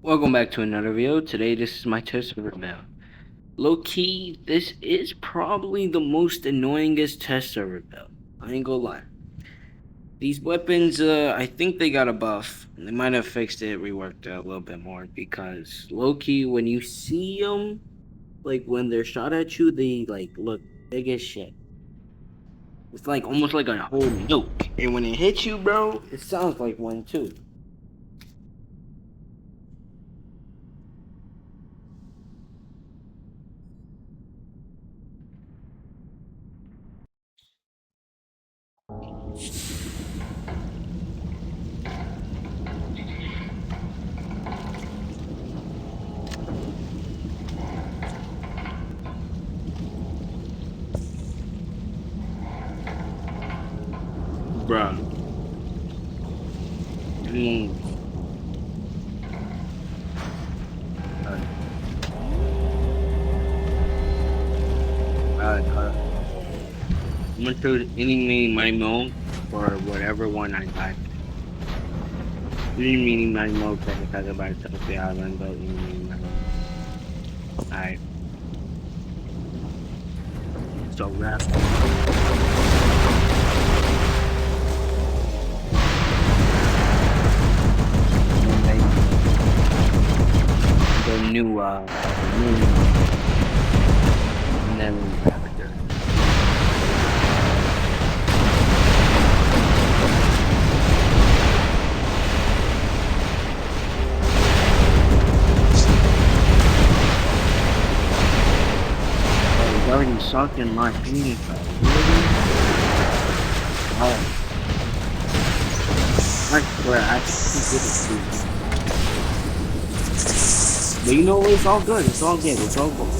Welcome back to another video. Today, this is my test reveal. Low key, this is probably the most annoyingest test reveal. I ain't gonna lie. These weapons, I think they got a buff. They might have fixed it, reworked it a little bit more because low key, when you see them, like when they're shot at you, they like look big as shit. It's like almost like a whole nuke, and when it hits you, bro, it sounds like one too. Bro. I'm gonna choose any mini my mode for whatever one I like. Any mini my mode because by itself, the island, but any mini my mode. Alright, so wrap. The new, and then Raptor. Oh, it's already sunk in my penis, bro. Oh. I swear, I can't get it to you. But you know what? It's all good. It's all good. It's all good.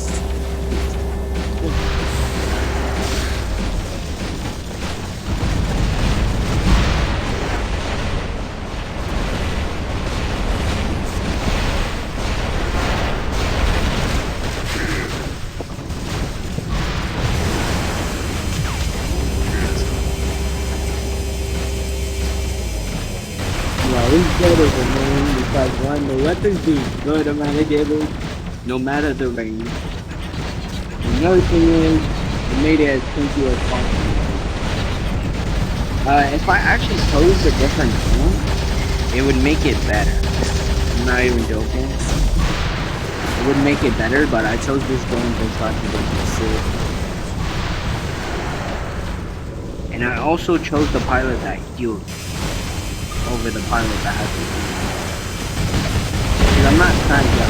It's better than man because one, the weapons be good amount of damage, no matter the range. And another thing is, it made it as simple as possible. If I actually chose a different gun, it would make it better. I'm not even joking. It would make it better, but I chose this gun just so I can get this shit. And I also chose the pilot that healed over the pilot that has to. Because I'm not trying to get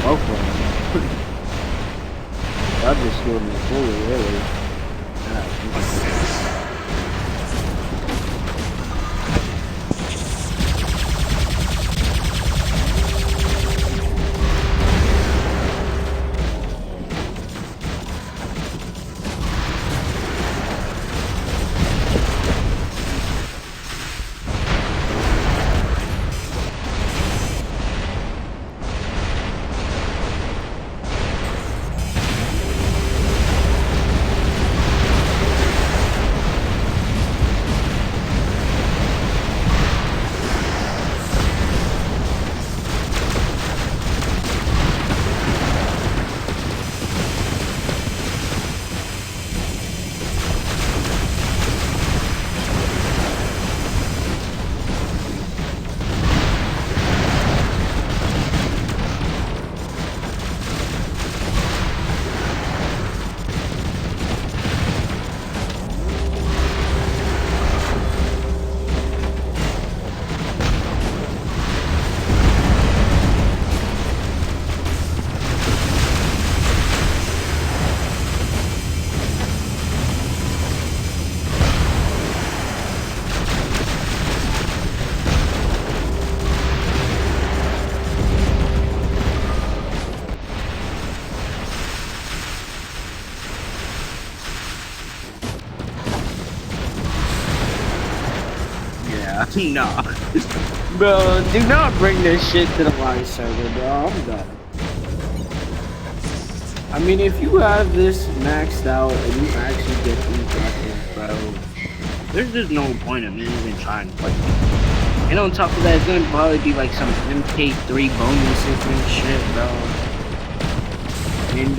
both of them. I'll just do them fully, really. Nah. Bro, do not bring this shit to the live server, bro. I'm done. I mean, if you have this maxed out and you actually get these weapons, bro, there's just no point of me even trying to play. And on top of that, it's gonna probably be like some MK3 bonuses and shit, bro. And,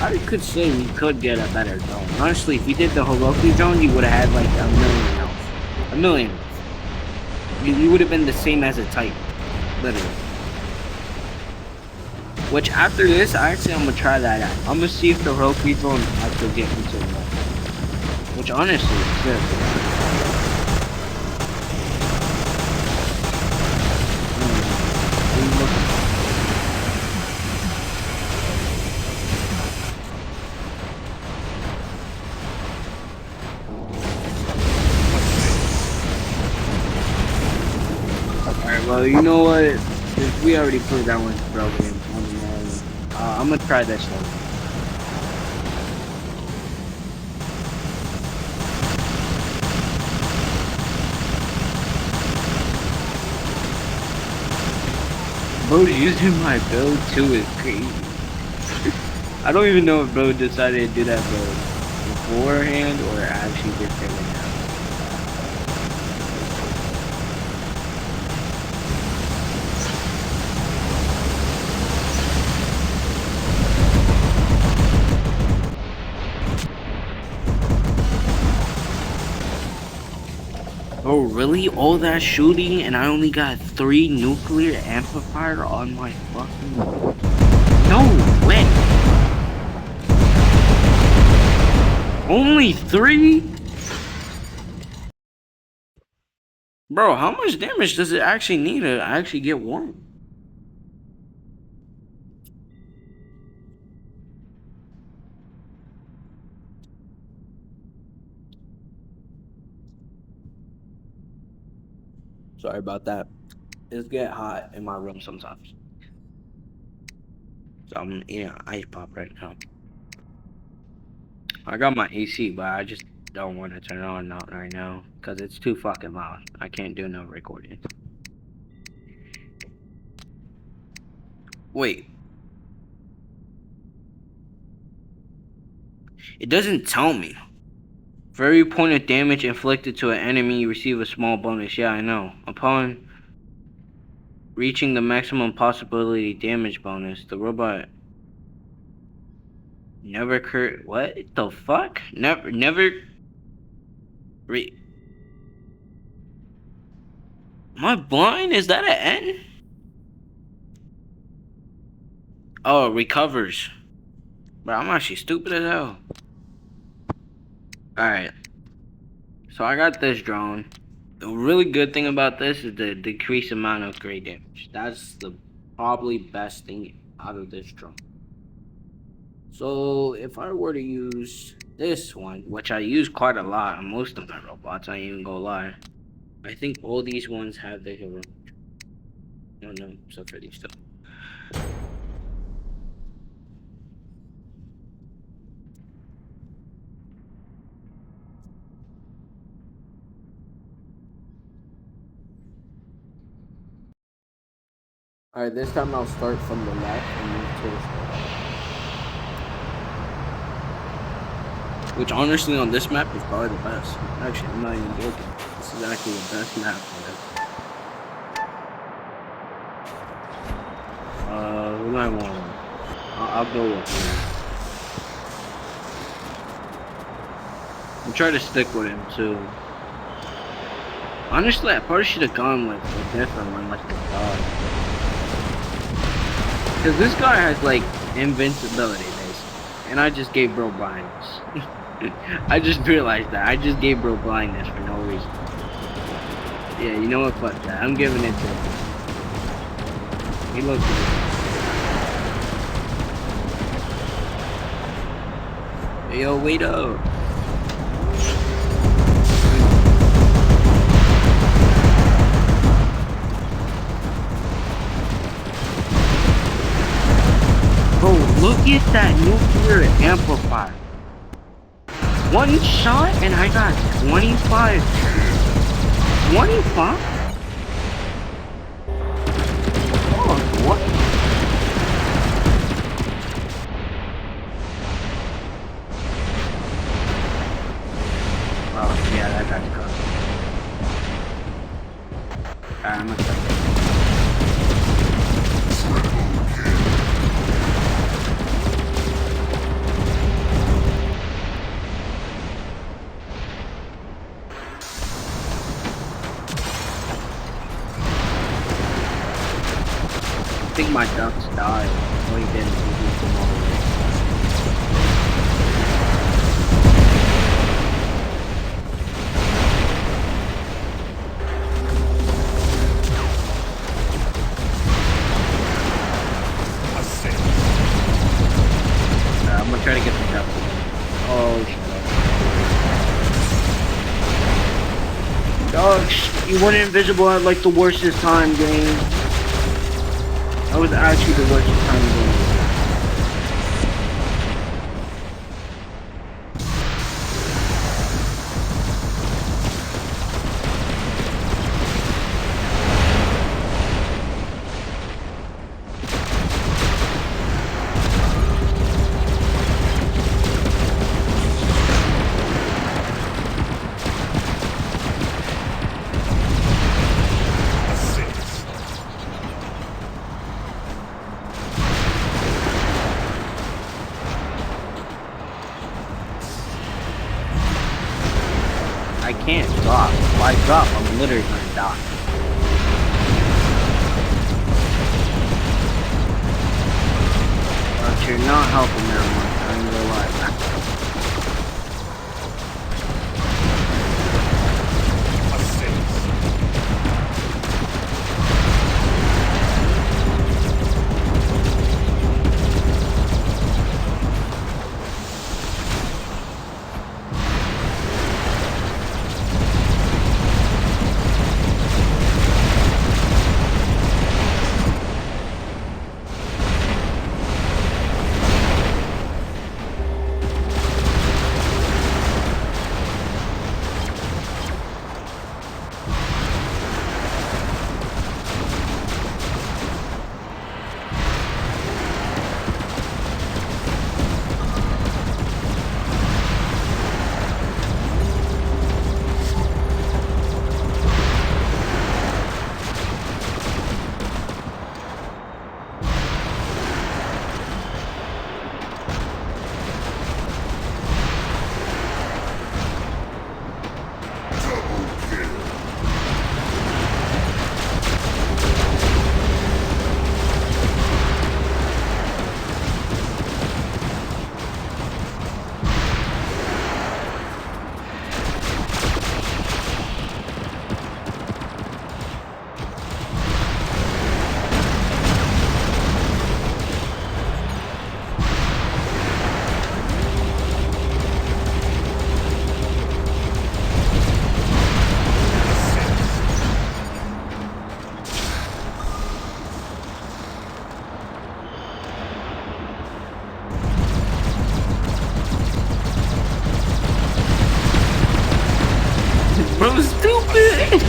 I could say we could get a better drone. Honestly, if you did the Heroku drone, you would have had like 1,000,000 health. 1,000,000. You would have been the same as a Titan. Literally. Which after this, I'm gonna try that out. I'm gonna see if the Heroku drone actually get me to the level. Which honestly is good. Well, you know what? Since we already proved that one's broken, I'm gonna try this one. Bro, using my build too is crazy. I don't even know if bro decided to do that build beforehand or actually just did it now. Oh really? All that shooting and I only got 3 nuclear amplifier on my fucking... No way! Only 3? Bro, how much damage does it actually need to actually get one? Sorry about that. It's get hot in my room sometimes. So I'm eating an ice pop right now. I got my AC, but I just don't want to turn it on right now because it's too fucking loud. I can't do no recording. Wait. It doesn't tell me. For every point of damage inflicted to an enemy, you receive a small bonus. Yeah, I know. Upon reaching the maximum possibility damage bonus, the robot never what the fuck? Never Am I blind? Is that an N? Oh, it recovers. But I'm actually stupid as hell. Alright. So I got this drone. The really good thing about this is the decreased amount of gray damage. That's the probably best thing out of this drone. So if I were to use this one, which I use quite a lot on most of my robots, I ain't even gonna lie. I think all these ones have the hero. Oh no, except for these two. Alright, this time I'll start from the left and move to the right. Which honestly on this map is probably the best. Actually, I'm not even joking. This is actually the best map for it. Who do I want? I'll go with him. I'm trying to stick with him too. Honestly, I probably should have gone with a different one, like the dog. Because this guy has like invincibility, basically. And I just gave bro blindness. I just realized that. I just gave bro blindness for no reason. Yeah, you know what? Fuck that. I'm giving it to him. He looks good. Hey, yo, wait up. Bro, look at that nuclear amplifier. One shot and I got 25. 25? Oh, what? Oh, yeah, that guy's gone. I'm excited. I think my ducks died. Oh, he didn't. He beat them all away. I'm gonna try to get the ducks. Oh, shit. Ducks, you went invisible at like the worstest time, game. That was actually the worstest time game. I can't drop. If I drop, I'm literally gonna die. But you're not helping that much, I'm gonna lie. Bro, stupid!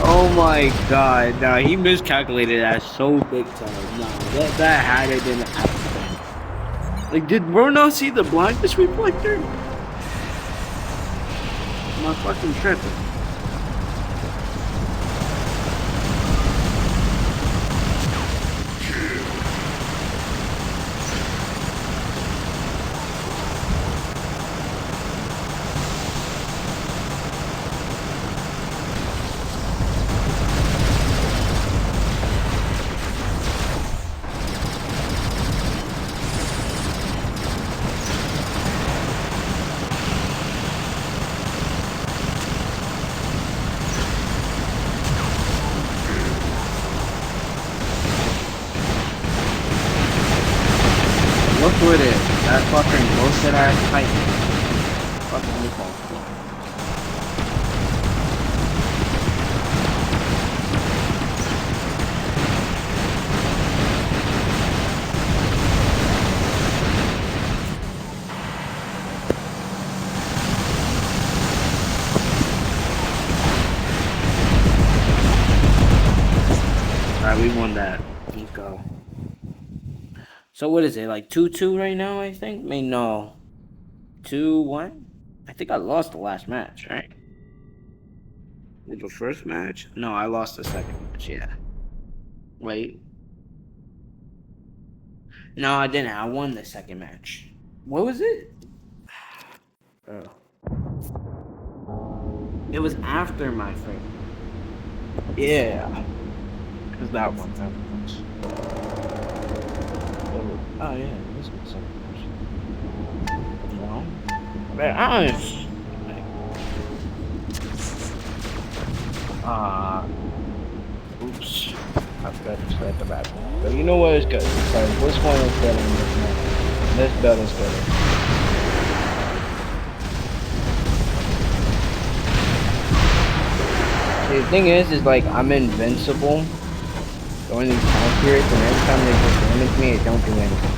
Oh my god, nah, he miscalculated that so big time. Nah, that had it been an accident. Like, did bro not see the blindness reflector? Am I fucking tripping? Look with it. That fucking bullshit ass Titan. Fucking default. So what is it, like 2-2 right now, I think? I mean, no. 2-1? I think I lost the last match, right? The first match? No, I lost the second match, yeah. Wait. No, I didn't. I won the second match. What was it? Oh. It was after my first. Yeah. Because that one. Oh, yeah. This was the second match. No. Man, I don't. Oops. I forgot to start the back. But you know what is good? Because which one is better than this one? This belt is better. See, the thing is like I'm invincible during these time periods, and every time they just damage me, it don't do anything.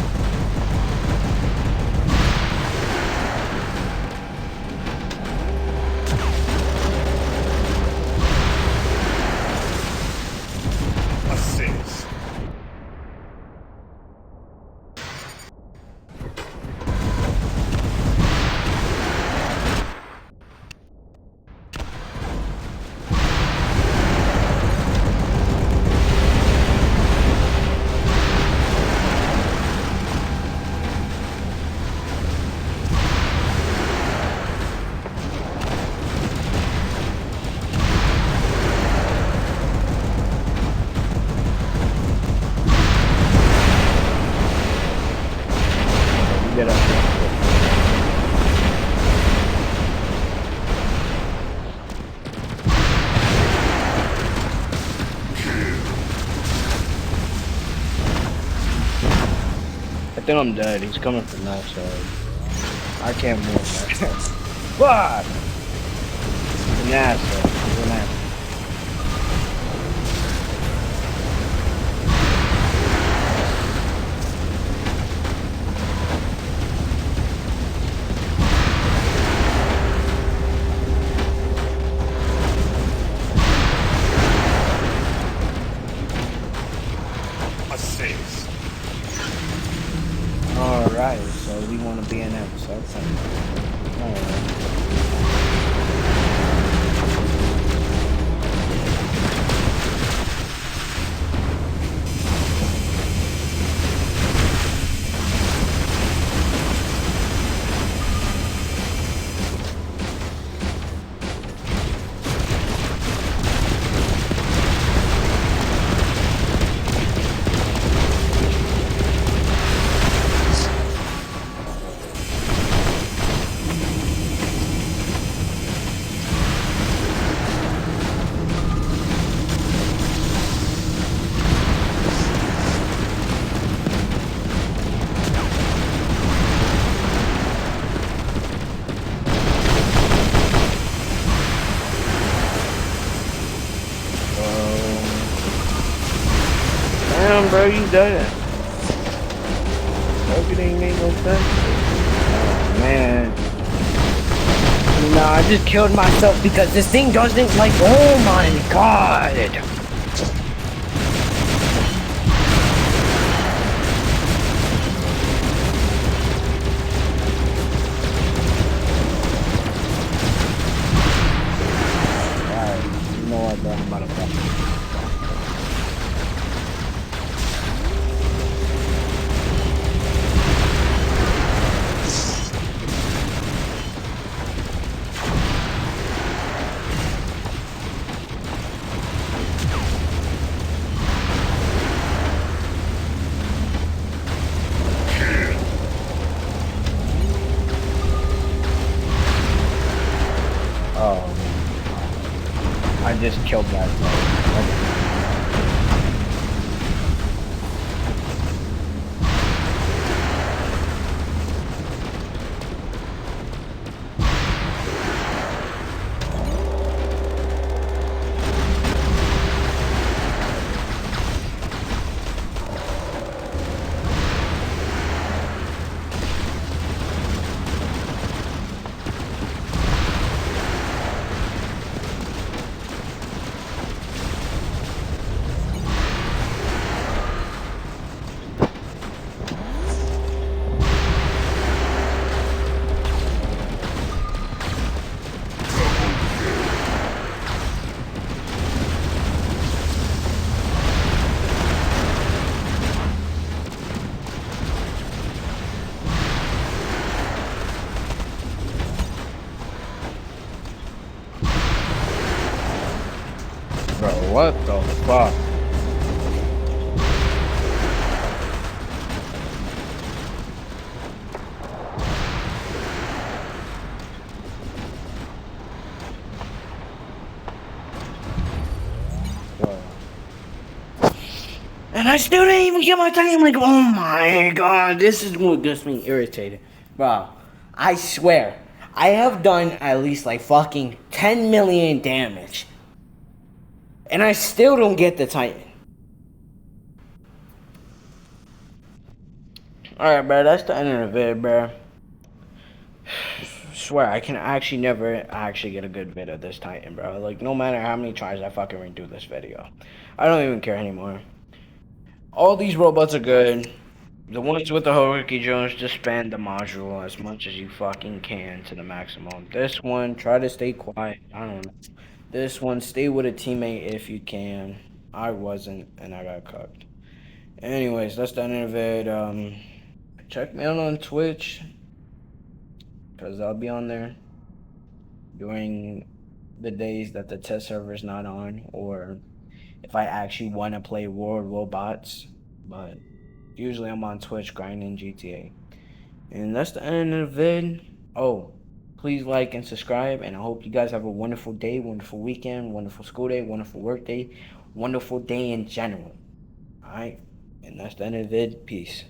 Get up. I think I'm dead. He's coming from that side. I can't move. Fuck! He's an asshole. He's an asshole. Alright, so we want to be in that, so that's alright. Damn, bro, you done it. Everything made no sense. Oh, man. No, I just killed myself because this thing doesn't like. Oh my god. Alright, you know what, bro? I'm about to fuck. Oh, I just killed myself. what the fuck? Bro. And I still didn't even get my time. Like, oh my god, this is what gets me irritated. Bro, I swear, I have done at least like fucking 10 million damage. And I still don't get the Titan. Alright, bro, that's the end of the vid, bro. Swear, I can actually never actually get a good vid of this Titan, bro. Like, no matter how many tries I fucking redo this video. I don't even care anymore. All these robots are good. The ones with the Haruki drones, just spam the module as much as you fucking can to the maximum. This one, try to stay quiet. I don't know. This one, stay with a teammate if you can. I wasn't, and I got cooked. Anyways, that's the end of it. Check me out on Twitch, because I'll be on there during the days that the test server's not on, or if I actually want to play War Robots. But usually I'm on Twitch grinding GTA. And that's the end of the vid. Oh, please like and subscribe. And I hope you guys have a wonderful day, wonderful weekend, wonderful school day, wonderful work day, wonderful day in general. Alright? And that's the end of the vid. Peace.